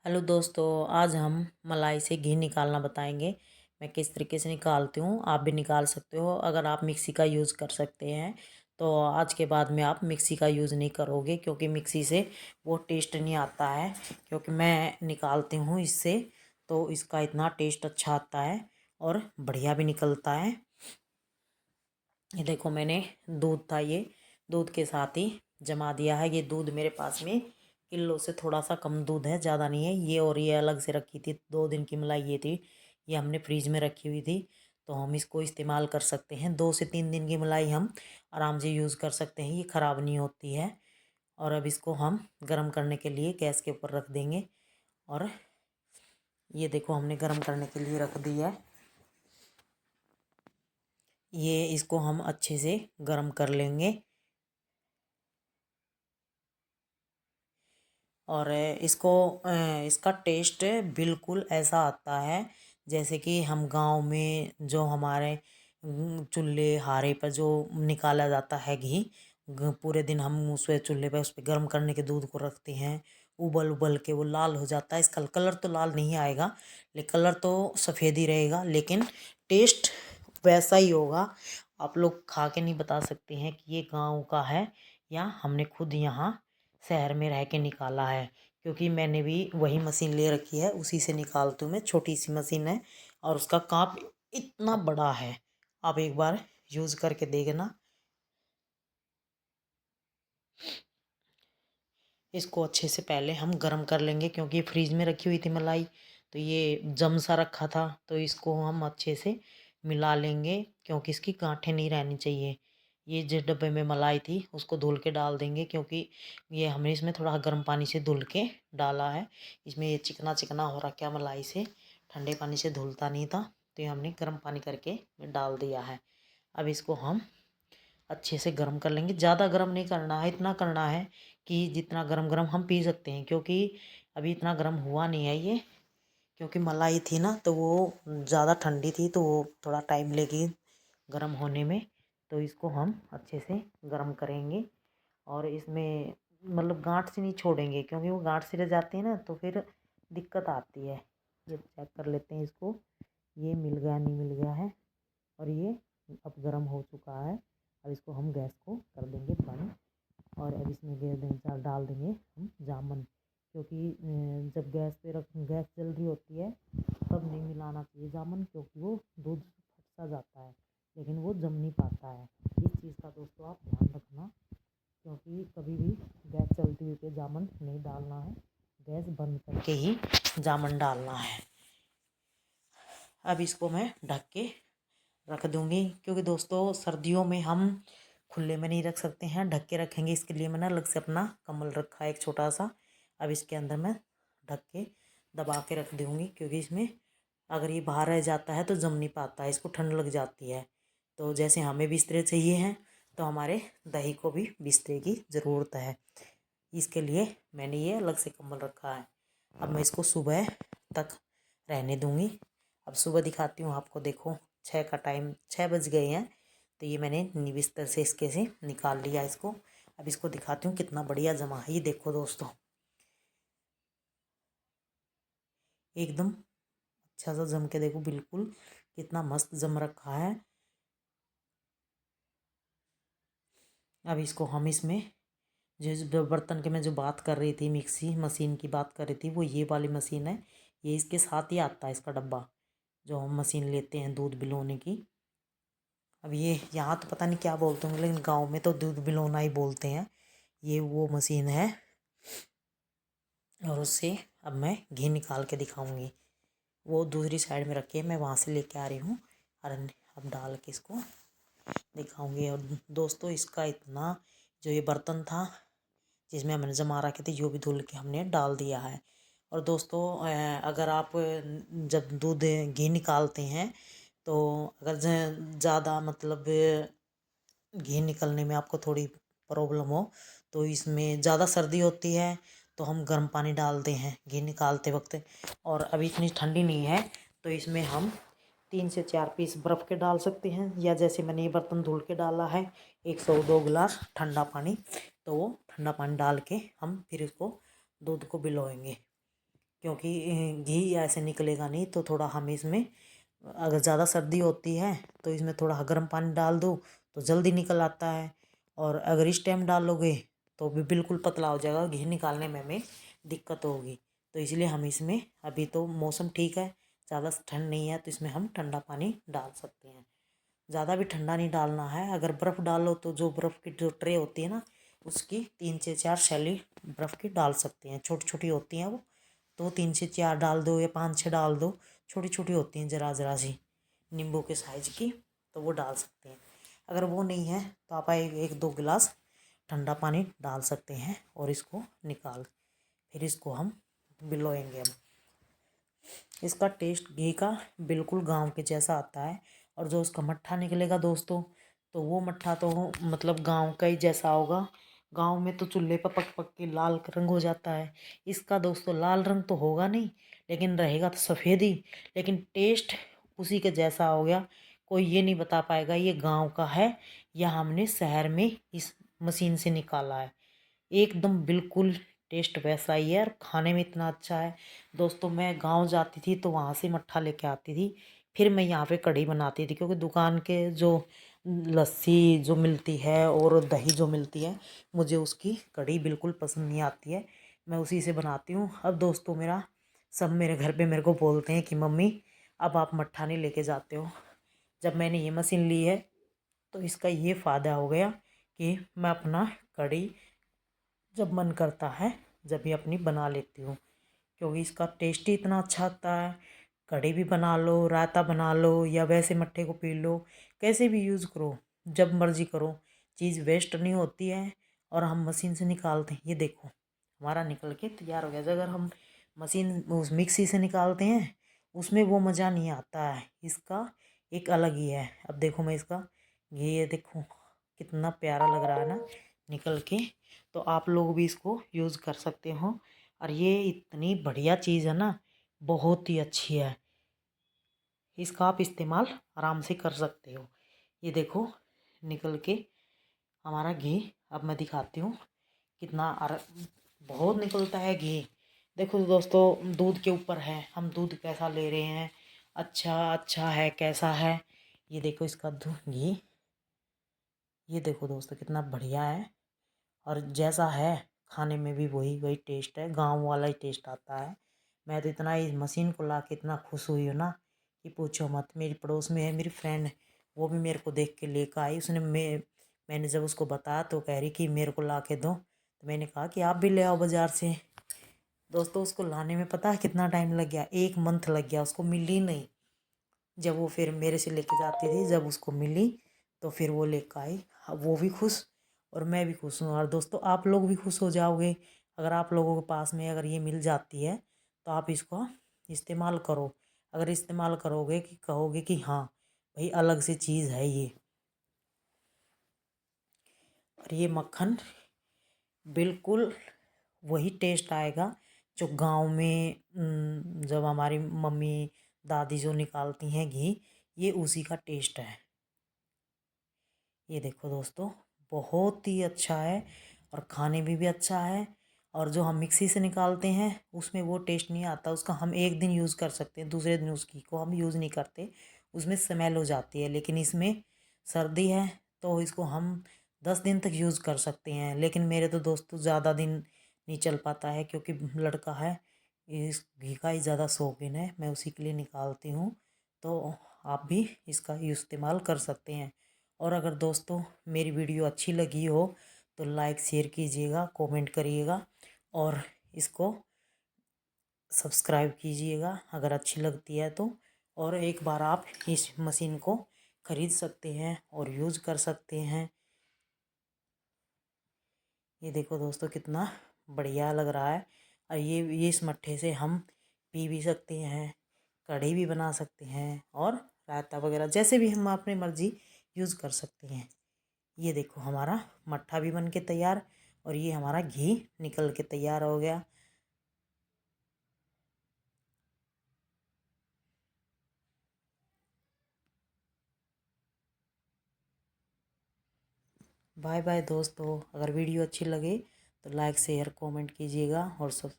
Hello दोस्तों, आज हम मलाई से घी निकालना बताएंगे। मैं किस तरीके से निकालती हूँ, आप भी निकाल सकते हो। अगर आप मिक्सी का यूज़ कर सकते हैं तो आज के बाद में आप मिक्सी का यूज़ नहीं करोगे, क्योंकि मिक्सी से वो टेस्ट नहीं आता है। क्योंकि मैं निकालती हूँ इससे, तो इसका इतना टेस्ट अच्छा आता है और बढ़िया भी निकलता है। ये देखो, मैंने दूध था, ये दूध के साथ ही जमा दिया है। ये दूध मेरे पास में किलो से थोड़ा सा कम दूध है, ज़्यादा नहीं है ये। और ये अलग से रखी थी, 2 दिन की मलाई ये थी। ये हमने फ्रीज में रखी हुई थी, तो हम इसको इस्तेमाल कर सकते हैं। 2 से 3 दिन की मलाई हम आराम से यूज़ कर सकते हैं, ये ख़राब नहीं होती है। और अब इसको हम गर्म करने के लिए गैस के ऊपर रख देंगे। और ये देखो, हमने गर्म करने के लिए रख दिया है। ये इसको हम अच्छे से गर्म कर लेंगे। और इसका टेस्ट बिल्कुल ऐसा आता है जैसे कि हम गांव में जो हमारे चूल्हे हारे पर जो निकाला जाता है घी। पूरे दिन हम उस चूल्हे पर उस पर गर्म करने के दूध को रखते हैं, उबल उबल के वो लाल हो जाता है। इसका कलर तो लाल नहीं आएगा, लेकिन कलर तो सफ़ेद ही रहेगा, लेकिन टेस्ट वैसा ही होगा। आप लोग खा के नहीं बता सकते हैं कि ये गांव का है या हमने खुद यहाँ शहर में रह के निकाला है। क्योंकि मैंने भी वही मशीन ले रखी है, उसी से निकालती हूँ मैं। छोटी सी मशीन है और उसका काप इतना बड़ा है, आप एक बार यूज़ करके देखना। इसको अच्छे से पहले हम गरम कर लेंगे, क्योंकि फ्रीज में रखी हुई थी मलाई, तो ये जम सा रखा था। तो इसको हम अच्छे से मिला लेंगे, क्योंकि इसकी गांठें नहीं रहनी चाहिए। ये जिस डब्बे में मलाई थी उसको धुल के डाल देंगे, क्योंकि ये हमने इसमें थोड़ा गर्म पानी से धुल के डाला है। इसमें ये चिकना चिकना हो रखा मलाई से, ठंडे पानी से धुलता नहीं था, तो ये हमने गर्म पानी करके डाल दिया है। अब इसको हम अच्छे से गर्म कर लेंगे। ज़्यादा गर्म नहीं करना है, इतना करना है कि जितना गरम गरम हम पी सकते हैं। क्योंकि अभी इतना गर्म हुआ नहीं है ये, क्योंकि मलाई थी ना, तो वो ज़्यादा ठंडी थी, तो वो थोड़ा टाइम लेगी गर्म होने में। तो इसको हम अच्छे से गर्म करेंगे और इसमें मतलब गांठ से नहीं छोड़ेंगे, क्योंकि वो गांठ से रह जाती है ना, तो फिर दिक्कत आती है। ये चेक कर लेते हैं इसको, ये मिल गया नहीं मिल गया है। और ये अब गर्म हो चुका है। अब इसको हम गैस को कर देंगे बंद। और अब इसमें डाल देंगे हम जामुन। क्योंकि जब गैस पे गैस जल रही होती है तब नहीं मिलाना चाहिए जामुन, क्योंकि वो दूध फट सा जाता है, लेकिन वो जम नहीं पाता है। इस चीज़ का दोस्तों आप ध्यान रखना, क्योंकि कभी भी गैस चलती हुई पे जामुन नहीं डालना है, गैस बंद करके ही जामुन डालना है। अब इसको मैं ढक के रख दूँगी, क्योंकि दोस्तों सर्दियों में हम खुले में नहीं रख सकते हैं, ढक के रखेंगे। इसके लिए मैंने अलग से अपना कम्बल रखा है एक छोटा सा। अब इसके अंदर मैं ढक के दबा के रख दूँगी, क्योंकि इसमें अगर ये बाहर रह जाता है तो जम नहीं पाता है, इसको ठंड लग जाती है। तो जैसे हमें बिस्तरे चाहिए हैं, तो हमारे दही को भी बिस्तरे की ज़रूरत है। इसके लिए मैंने ये अलग से कम्बल रखा है। अब मैं इसको सुबह तक रहने दूँगी। अब सुबह दिखाती हूँ आपको, देखो 6 का टाइम, 6 बज गए हैं। तो ये मैंने बिस्तर से इसके से निकाल लिया इसको। अब इसको दिखाती हूँ कितना बढ़िया जमा है। ये देखो दोस्तों, एकदम अच्छा सा जम के देखो, बिल्कुल कितना मस्त जम रखा है। अब इसको हम इसमें जो बर्तन के मैं जो बात कर रही थी, मिक्सी मशीन की बात कर रही थी, वो ये वाली मशीन है। ये इसके साथ ही आता है इसका डब्बा, जो हम मशीन लेते हैं दूध बिलोने की। अब ये यहाँ तो पता नहीं क्या बोलते होंगे, लेकिन गांव में तो दूध बिलोना ही बोलते हैं। ये वो मशीन है, और उससे अब मैं घी निकाल के दिखाऊंगी। वो दूसरी साइड में रखी है, मैं वहाँ से लेके आ रही हूँ। और अब डाल के इसको दिखाऊंगी। और दोस्तों इसका इतना, जो ये बर्तन था जिसमें हमने जमा रखे थे, जो भी धुल के हमने डाल दिया है। और दोस्तों अगर आप जब दूध घी निकालते हैं, तो अगर ज़्यादा मतलब घी निकलने में आपको थोड़ी प्रॉब्लम हो, तो इसमें ज़्यादा सर्दी होती है तो हम गर्म पानी डालते हैं घी निकालते वक्त। और अभी इतनी ठंडी नहीं है, तो इसमें हम 3 से 4 पीस बर्फ़ के डाल सकते हैं, या जैसे मैंने ये बर्तन धुल के डाला है 102 गिलास ठंडा पानी, तो वो ठंडा पानी डाल के हम फिर इसको दूध को बिलोएंगे। क्योंकि घी ऐसे निकलेगा नहीं। तो थोड़ा हम इसमें, अगर ज़्यादा सर्दी होती है तो इसमें थोड़ा गर्म पानी डाल दो तो जल्दी निकल आता है। और अगर इस टाइम डालोगे तो भी बिल्कुल पतला हो जाएगा, घी निकालने में हमें दिक्कत होगी। तो इसलिए हम इसमें, अभी तो मौसम ठीक है, ज़्यादा ठंड नहीं है, तो इसमें हम ठंडा पानी डाल सकते हैं। ज़्यादा भी ठंडा नहीं डालना है। अगर बर्फ़ डालो तो जो बर्फ़ की जो ट्रे होती है ना, उसकी 3 से 4 शैली बर्फ़ की डाल सकते हैं। छोटी छोटी होती हैं वो, तो 3 से 4 डाल दो या 5 6 डाल दो। छोटी छोटी होती हैं, ज़रा ज़रा सी नींबू के साइज़ की, तो वो डाल सकते हैं। अगर वो नहीं है तो आप 1 2 गिलास ठंडा पानी डाल सकते हैं और इसको निकाल, फिर इसको हम बिलोएंगे। हम इसका टेस्ट घी का बिल्कुल गांव के जैसा आता है। और जो उसका मट्ठा निकलेगा दोस्तों, तो वो मट्ठा तो मतलब गांव का ही जैसा होगा। गांव में तो चूल्हे पर पक पक के लाल रंग हो जाता है। इसका दोस्तों लाल रंग तो होगा नहीं, लेकिन रहेगा तो सफ़ेद ही, लेकिन टेस्ट उसी के जैसा हो गया। कोई ये नहीं बता पाएगा ये गांव का है या हमने शहर में इस मशीन से निकाला है। एकदम बिल्कुल टेस्ट वैसा ही है और खाने में इतना अच्छा है। दोस्तों मैं गांव जाती थी तो वहाँ से मट्ठा लेके आती थी, फिर मैं यहाँ पे कढ़ी बनाती थी। क्योंकि दुकान के जो लस्सी जो मिलती है और दही जो मिलती है, मुझे उसकी कढ़ी बिल्कुल पसंद नहीं आती है। मैं उसी से बनाती हूँ। अब दोस्तों मेरा सब मेरे घर पे मेरे को बोलते हैं कि मम्मी अब आप मट्ठा नहीं लेके जाते हो। जब मैंने ये मशीन ली है तो इसका ये फ़ायदा हो गया कि मैं अपना कढ़ी जब मन करता है जब भी अपनी बना लेती हूँ। क्योंकि इसका टेस्ट ही इतना अच्छा आता है। कढ़ी भी बना लो, रायता बना लो, या वैसे मट्ठे को पी लो, कैसे भी यूज़ करो, जब मर्जी करो, चीज़ वेस्ट नहीं होती है। और हम मशीन से निकालते हैं, ये देखो हमारा निकल के तैयार हो गया। अगर हम मशीन उस मिक्सी से निकालते हैं उसमें वो मज़ा नहीं आता है, इसका एक अलग ही है। अब देखो मैं इसका ये देखो कितना प्यारा लग रहा है ना निकल के। तो आप लोग भी इसको यूज़ कर सकते हो। और ये इतनी बढ़िया चीज़ है ना, बहुत ही अच्छी है। इसका आप इस्तेमाल आराम से कर सकते हो। ये देखो निकल के हमारा घी, अब मैं दिखाती हूँ कितना बहुत निकलता है घी। देखो दोस्तों दूध के ऊपर है, हम दूध कैसा ले रहे हैं, अच्छा है कैसा है। ये देखो इसका घी, ये देखो दोस्तों कितना बढ़िया है। और जैसा है खाने में भी वही वही टेस्ट है, गांव वाला ही टेस्ट आता है। मैं तो इतना इस मशीन को ला के इतना खुश हुई हूँ ना कि पूछो मत। मेरी पड़ोस में है मेरी फ्रेंड, वो भी मेरे को देख के लेकर आई। मैंने जब उसको बताया तो कह रही कि मेरे को ला के दो। तो मैंने कहा कि आप भी ले आओ बाज़ार से। दोस्तों उसको लाने में पता है कितना टाइम लग गया, 1 मंथ लग गया, उसको मिली नहीं। जब वो फिर मेरे से लेके जाती थी, जब उसको मिली तो फिर वो लेकर आई। अब वो भी खुश और मैं भी खुश हूँ। और दोस्तों आप लोग भी खुश हो जाओगे अगर आप लोगों के पास में अगर ये मिल जाती है तो आप इसको इस्तेमाल करो। अगर इस्तेमाल करोगे कि कहोगे कि हाँ भाई अलग से चीज़ है ये। और ये मक्खन बिल्कुल वही टेस्ट आएगा जो गांव में जब हमारी मम्मी दादी जो निकालती हैं घी, ये उसी का टेस्ट है। ये देखो दोस्तों बहुत ही अच्छा है और खाने में भी अच्छा है। और जो हम मिक्सी से निकालते हैं उसमें वो टेस्ट नहीं आता। उसका हम एक दिन यूज़ कर सकते हैं, दूसरे दिन उसकी को हम यूज़ नहीं करते, उसमें स्मेल हो जाती है। लेकिन इसमें सर्दी है तो इसको हम 10 दिन तक यूज़ कर सकते हैं। लेकिन मेरे तो दोस्तों ज़्यादा दिन नहीं चल पाता है क्योंकि लड़का है, इस घी का ही ज़्यादा शौकीन है, मैं उसी के लिए निकालती हूँ। तो आप भी इसका इस्तेमाल कर सकते हैं। और अगर दोस्तों मेरी वीडियो अच्छी लगी हो तो लाइक शेयर कीजिएगा, कमेंट करिएगा और इसको सब्सक्राइब कीजिएगा अगर अच्छी लगती है तो। और एक बार आप इस मशीन को ख़रीद सकते हैं और यूज़ कर सकते हैं। ये देखो दोस्तों कितना बढ़िया लग रहा है। और ये इस मट्ठे से हम पी भी सकते हैं, कढ़ी भी बना सकते हैं और रायता वगैरह जैसे भी हम अपनी मर्ज़ी यूज़ कर सकते हैं। ये देखो हमारा मट्ठा भी बन के तैयार और ये हमारा घी निकल के तैयार हो गया। बाय बाय दोस्तों। अगर वीडियो अच्छी लगे तो लाइक शेयर कमेंट कीजिएगा और सब